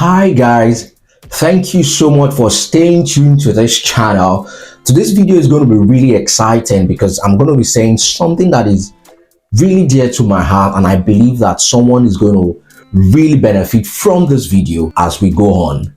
Hi guys, thank you so much for staying tuned to this channel. Today's video is going to be really exciting because I'm going to be saying something that is really dear to my heart, and I believe that someone is going to really benefit from this video as we go on.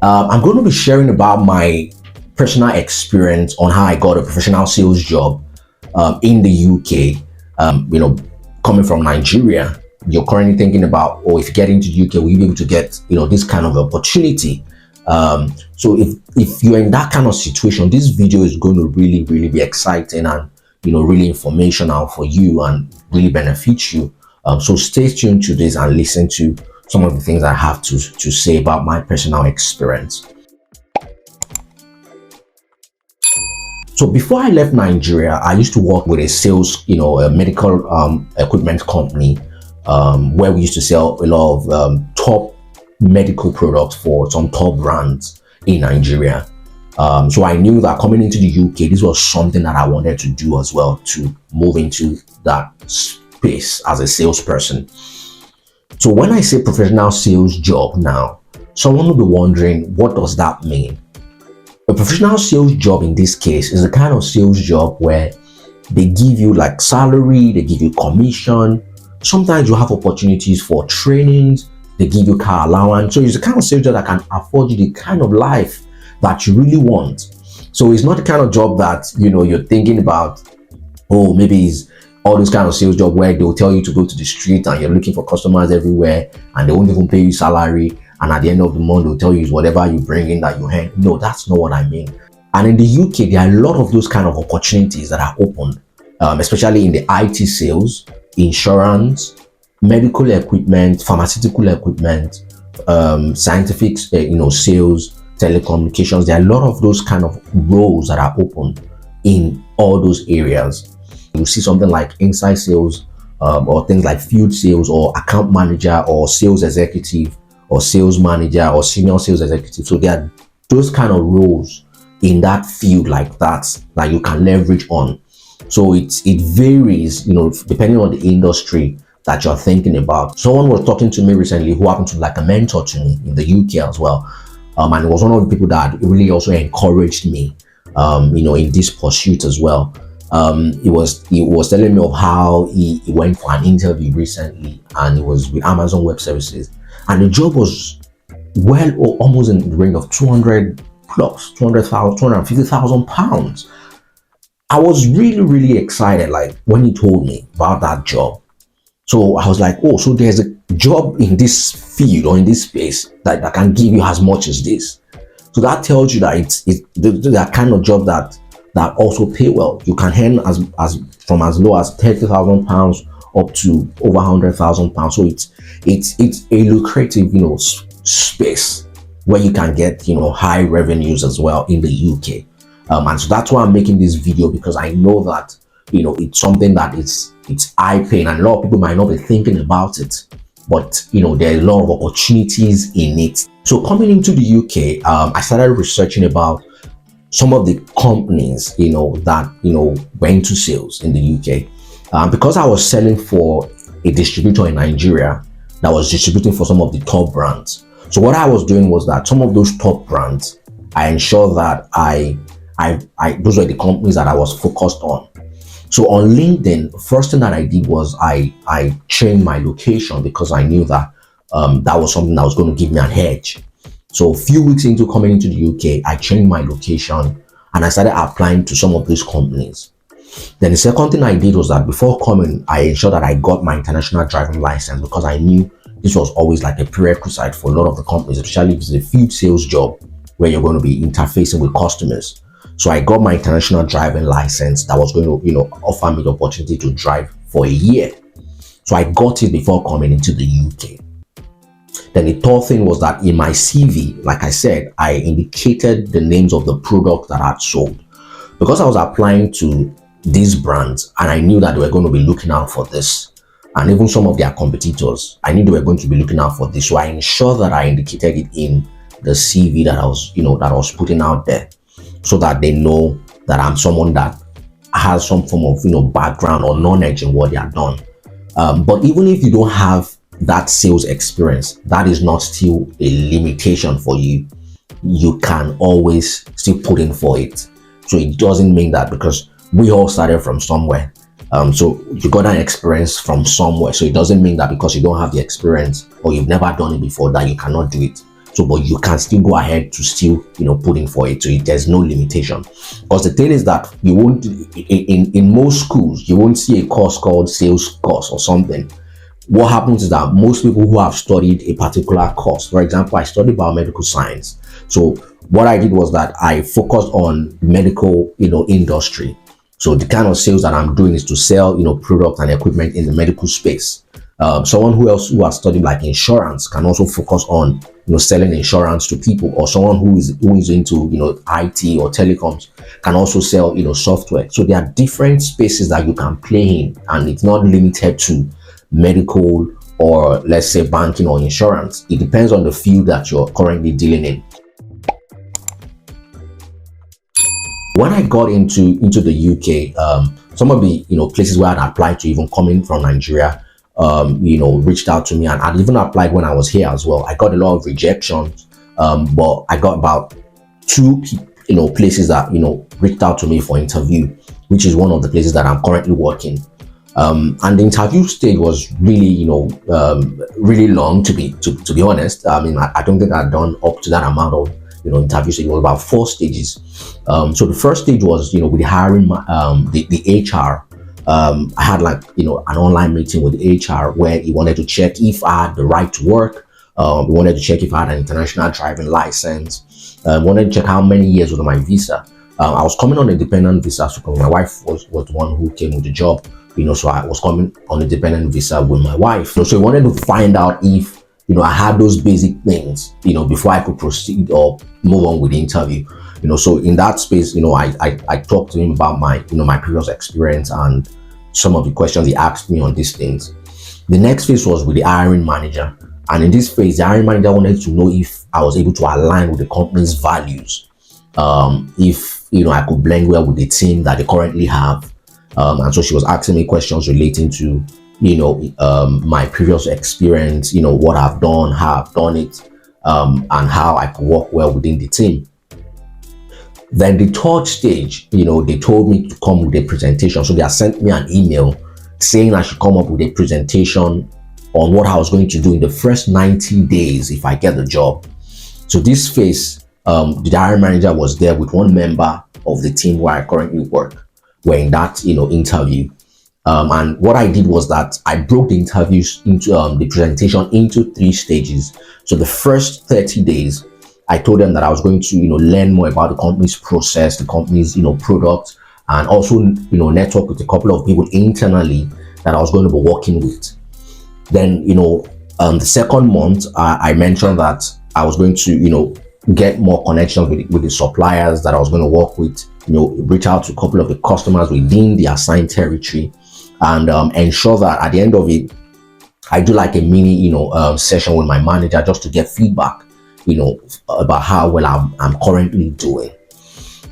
I'm going to be sharing about my personal experience on how I got a professional sales job in the UK. Coming from Nigeria, you're currently thinking about, if you get into the UK, will you be able to get, this kind of opportunity? So if you're in that kind of situation, this video is going to really, really be exciting and, really informational for you and really benefit you. So stay tuned to this and listen to some of the things I have to say about my personal experience. So before I left Nigeria, I used to work with a sales, a medical equipment company where we used to sell a lot of top medical products for some top brands in Nigeria. So I knew that coming into the UK, this was something that I wanted to do as well, to move into that space as a salesperson. So when I say professional sales job now, someone will be wondering, what does that mean? A professional sales job in this case is the kind of sales job where they give you like salary, they give you commission. Sometimes you have opportunities for trainings, they give you car allowance. So it's the kind of sales job that can afford you the kind of life that you really want. So it's not the kind of job that, you're thinking about, maybe it's all those kind of sales job where they'll tell you to go to the street and you're looking for customers everywhere and they won't even pay you salary. And at the end of the month, they'll tell you it's whatever you bring in that you earn. No, that's not what I mean. And in the UK, there are a lot of those kind of opportunities that are open, especially in the IT sales, insurance, medical equipment, pharmaceutical equipment, scientific, sales, telecommunications. There are a lot of those kind of roles that are open in all those areas. You see something like inside sales, or things like field sales, or account manager, or sales executive, or sales manager, or senior sales executive. So there are those kind of roles in that field like that you can leverage on. So it varies, depending on the industry that you're thinking about. Someone was talking to me recently who happened to be like a mentor to me in the UK as well. And it was one of the people that really also encouraged me, in this pursuit as well. He was telling me of how he went for an interview recently, and it was with Amazon Web Services. And the job was almost in the range of 200 plus, 200,000, 250,000 pounds. I was really, really excited, like when he told me about that job. So I was like, so there's a job in this field or in this space that can give you as much as this. So that tells you that it's that kind of job that also pay well. You can earn from as low as 30,000 pounds up to over 100,000 pounds. So it's a lucrative, space where you can get, high revenues as well in the UK. And so that's why I'm making this video, because I know that, it's something that it's eye-paying, and a lot of people might not be thinking about it, but, there are a lot of opportunities in it. So coming into the UK, I started researching about some of the companies, that, went into sales in the UK. Because I was selling for a distributor in Nigeria that was distributing for some of the top brands. So what I was doing was that some of those top brands, I ensured that those were the companies that I was focused on. So on LinkedIn, first thing that I did was I changed my location, because I knew that that was something that was going to give me an edge. So a few weeks into coming into the UK, I changed my location and I started applying to some of these companies. Then the second thing I did was that before coming, I ensured that I got my international driving license, because I knew this was always like a prerequisite for a lot of the companies, especially if it's a field sales job where you're going to be interfacing with customers. So I got my international driving license that was going to, offer me the opportunity to drive for a year. So I got it before coming into the UK. Then the third thing was that in my CV, like I said, I indicated the names of the product that I had sold, because I was applying to these brands and I knew that they were going to be looking out for this. And even some of their competitors, I knew they were going to be looking out for this. So I ensured that I indicated it in the CV that I was putting out there, so that they know that I'm someone that has some form of, background or knowledge in what they have done. But even if you don't have that sales experience, that is not still a limitation for you. You can always still put in for it. So it doesn't mean that because we all started from somewhere. So you got an experience from somewhere. So it doesn't mean that because you don't have the experience or you've never done it before that you cannot do it. So, but you can still go ahead to still, put in for it. So there's no limitation. Because the thing is that you won't, in most schools, you won't see a course called sales course or something. What happens is that most people who have studied a particular course, for example, I studied biomedical science. So what I did was that I focused on medical, industry. So the kind of sales that I'm doing is to sell, product and equipment in the medical space. Someone who has studied like insurance can also focus on, selling insurance to people, or someone who is into, IT or telecoms can also sell, software. So there are different spaces that you can play in, and it's not limited to medical or let's say banking or insurance. It depends on the field that you're currently dealing in. When I got into the UK, some of the places where I'd applied to, even coming from Nigeria, reached out to me, and I'd even applied when I was here as well. I got a lot of rejections, but I got about 2 places that reached out to me for interview, which is one of the places that I'm currently working. And the interview stage was really really long, to be honest. I mean, I don't think I'd done up to that amount of interview stage. It was about 4 stages. So the first stage was with the hiring, the HR. I had like an online meeting with the HR where he wanted to check if I had the right to work. We wanted to check if I had an international driving license. Wanted to check how many years was on my visa. I was coming on a dependent visa, so my wife was the one who came with the job. So I was coming on a dependent visa with my wife. So he wanted to find out if I had those basic things before I could proceed or move on with the interview. So in that space, I talked to him about my my previous experience and some of the questions he asked me on these things. The next phase was with the hiring manager, and in this phase, the hiring manager wanted to know if I was able to align with the company's values, if I could blend well with the team that they currently have, and so she was asking me questions relating to my previous experience, what I've done, how I've done it, and how I could work well within the team. Then the third stage, they told me to come with a presentation. So they had sent me an email saying I should come up with a presentation on what I was going to do in the first 90 days if I get the job. So this phase, the hiring manager was there with one member of the team where I currently work. We're in that, interview. And what I did was that I broke the interviews into the presentation into 3 stages. So the first 30 days, I told them that I was going to, learn more about the company's process, the company's, product, and also, network with a couple of people internally that I was going to be working with. Then, the second month, I mentioned that I was going to, get more connections with the suppliers that I was going to work with, reach out to a couple of the customers within the assigned territory, and ensure that at the end of it, I do like a mini, session with my manager just to get feedback, about how well I'm currently doing.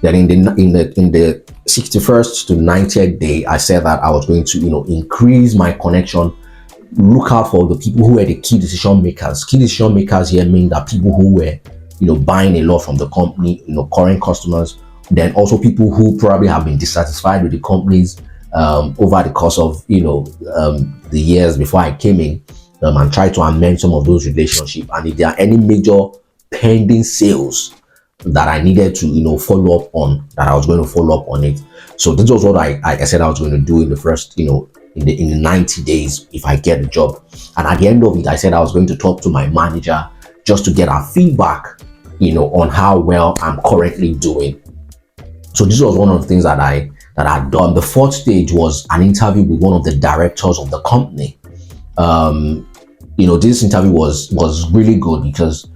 Then in the 61st to 90th day, I said that I was going to, increase my connection, look out for the people who were the key decision makers. Key decision makers here mean that people who were, buying a lot from the company, current customers, then also people who probably have been dissatisfied with the companies over the course of, the years before I came in, and try to amend some of those relationships. And if there are any major pending sales that I needed to, follow up on, that I was going to follow up on it. So this was what I said I was going to do in the first, in the 90 days if I get the job. And at the end of it, I said I was going to talk to my manager just to get her feedback, on how well I'm currently doing. So this was one of the things that I had done. The 4th stage was an interview with one of the directors of the company. This interview was really good because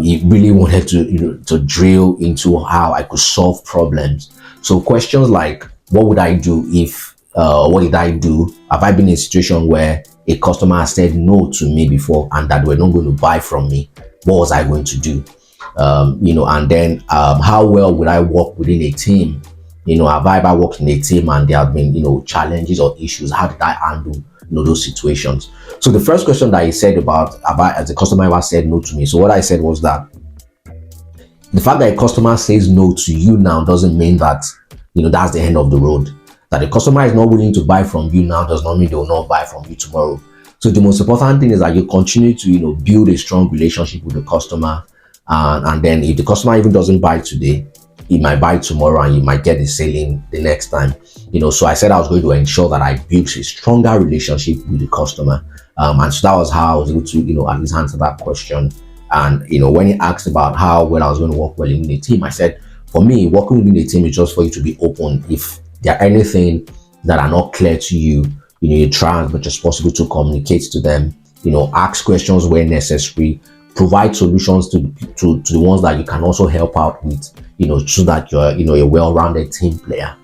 he really wanted to drill into how I could solve problems. So questions like, what would I do if, what did I do? Have I been in a situation where a customer has said no to me before and that they were not going to buy from me? What was I going to do? And then how well would I work within a team? Have I ever worked in a team and there have been, challenges or issues? How did I handle, those situations? So the first question that he said about as the customer ever said no to me. So what I said was that the fact that a customer says no to you now doesn't mean that, that's the end of the road. That the customer is not willing to buy from you now does not mean they will not buy from you tomorrow. So the most important thing is that you continue to, build a strong relationship with the customer. And then if the customer even doesn't buy today, he might buy tomorrow and you might get the sale the next time. So I said I was going to ensure that I built a stronger relationship with the customer. And so that was how I was able to, at least answer that question. And, when he asked about how well I was going to work well in the team, I said, for me, working within the team is just for you to be open. If there are anything that are not clear to you, you try as much as possible to communicate to them, ask questions where necessary, provide solutions to the ones that you can also help out with, so that you're, a well-rounded team player.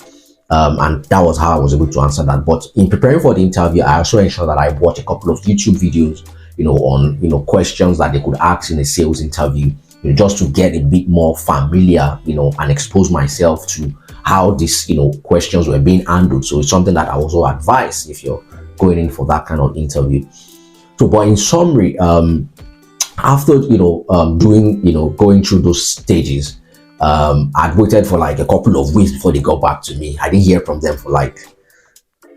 And that was how I was able to answer that. But in preparing for the interview, I also ensured that I watched a couple of YouTube videos, on, questions that they could ask in a sales interview, just to get a bit more familiar, and expose myself to how these, questions were being handled. So it's something that I also advise if you're going in for that kind of interview. So, but in summary, after, going through those stages, I'd waited for like a couple of weeks before they got back to me. I didn't hear from them for like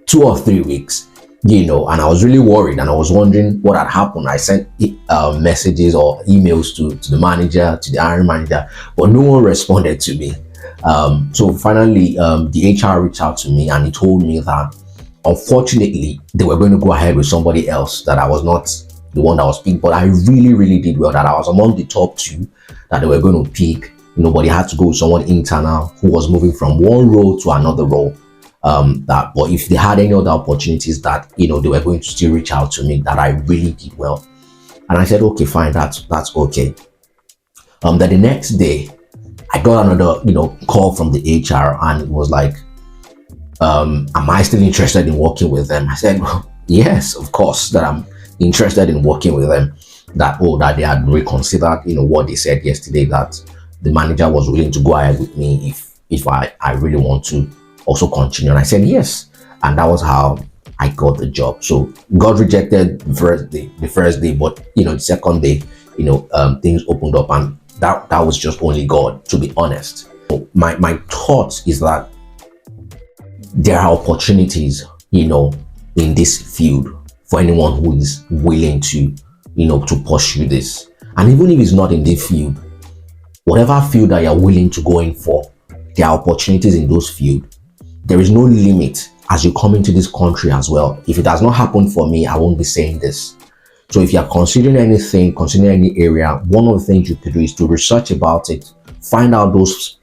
2 or 3 weeks, and I was really worried and I was wondering what had happened. I sent messages or emails to the manager, to the hiring manager, but no one responded to me. So finally, the HR reached out to me and he told me that unfortunately they were going to go ahead with somebody else, that I was not the one that was picked, but I really, really did well, that I was among the top 2 that they were going to pick, but they had to go with someone internal who was moving from one role to another role. But if they had any other opportunities that, they were going to still reach out to me, that I really did well. And I said, okay, fine, that's okay. Then the next day, I got another, call from the HR and it was like, am I still interested in working with them? I said, well, yes, of course, that I'm interested in working with them. That they had reconsidered, what they said yesterday, that the manager was willing to go ahead with me if I really want to also continue. And I said yes, and that was how I got the job. So got rejected the first day, but the second day, things opened up, and that was just only God, to be honest. So my thought is that there are opportunities, in this field for anyone who is willing to, to pursue this. And even if it's not in this field, whatever field that you're willing to go in for, there are opportunities in those fields. There is no limit as you come into this country as well. If it has not happened for me, I won't be saying this. So if you're considering anything, considering any area, one of the things you could do is to research about it, find out those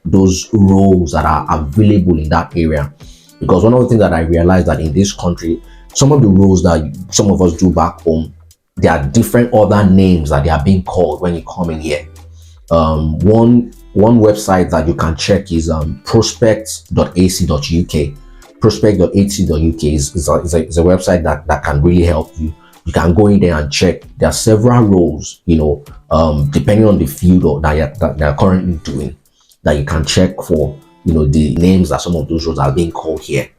roles that are available in that area. Because one of the things that I realized that in this country, some of the roles that some of us do back home, there are different other names that they are being called when you come in here. One website that you can check is prospect.ac.uk. Prospect.ac.uk is a website that can really help you. You can go in there and check. There are several roles, depending on the field that you're currently doing, that you can check for, the names that some of those roles are being called here.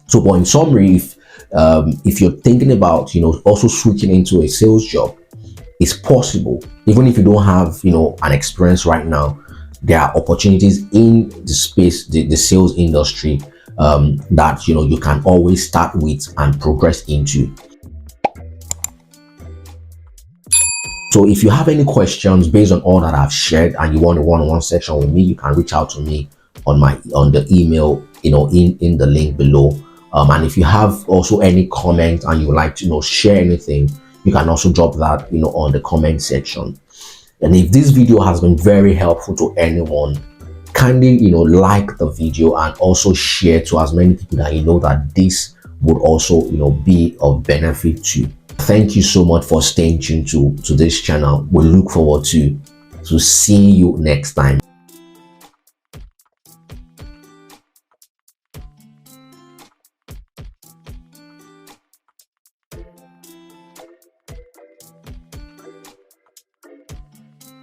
So, but in summary, if you're thinking about, also switching into a sales job, it's possible. Even if you don't have, an experience right now, there are opportunities in the space, the sales industry, that, you can always start with and progress into. So if you have any questions based on all that I've shared and you want a one-on-one session with me, you can reach out to me on the email, in the link below. And if you have also any comment and you would like to, share anything, you can also drop that, on the comment section. And if this video has been very helpful to anyone, kindly, like the video and also share to as many people that that this would also, be of benefit to. Thank you so much for staying tuned to this channel. We look forward to seeing you next time.